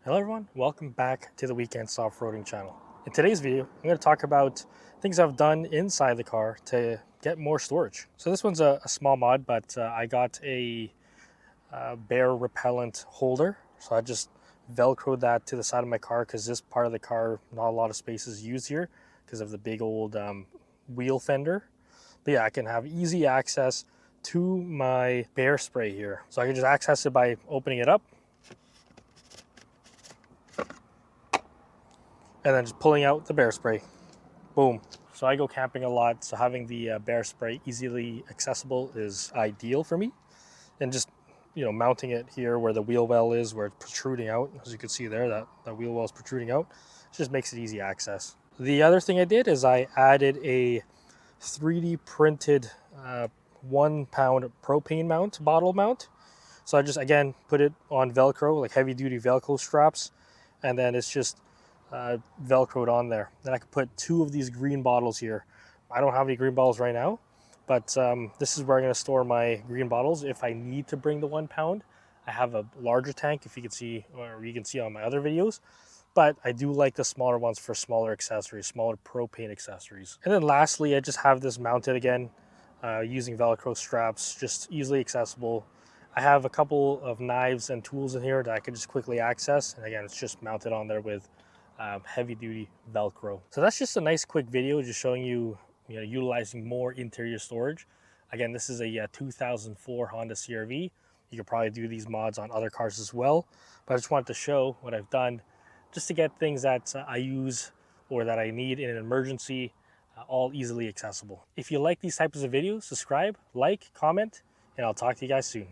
Hello everyone, welcome back to the Weekend Off-Roading channel. In today's video, I'm going to talk about things I've done inside the car to get more storage. So this one's a small mod, but I got a bear repellent holder. So I just Velcroed that to the side of my car because this part of the car, not a lot of space is used here because of the big old wheel fender. But yeah, I can have easy access to my bear spray here. So I can just access it by opening it up and then just pulling out the bear spray. Boom. So I go camping a lot, so having the bear spray easily accessible is ideal for me. And just, mounting it here where the wheel well is, where it's protruding out, as you can see there, that wheel well is protruding out, it just makes it easy access. The other thing I did is I added a 3D printed 1 pound propane mount, bottle mount. So I just, again, put it on Velcro, like heavy duty Velcro straps, and then it's just Velcroed on there. Then I could put 2 of these green bottles here. I don't have any green bottles right now, but this is where I'm going to store my green bottles if I need to bring the 1 pound. I have a larger tank, if you can see, or you can see on my other videos, but I do like the smaller ones for smaller accessories, smaller propane accessories. And then lastly, I just have this mounted again using Velcro straps, just easily accessible. I have a couple of knives and tools in here that I can just quickly access, and again, it's just mounted on there with heavy duty Velcro. So that's just a nice quick video just showing you, utilizing more interior storage. Again, this is a 2004 Honda CR-V. You could probably do these mods on other cars as well, but I just wanted to show what I've done just to get things that I use or that I need in an emergency all easily accessible. If you like these types of videos, subscribe, like, comment, and I'll talk to you guys soon.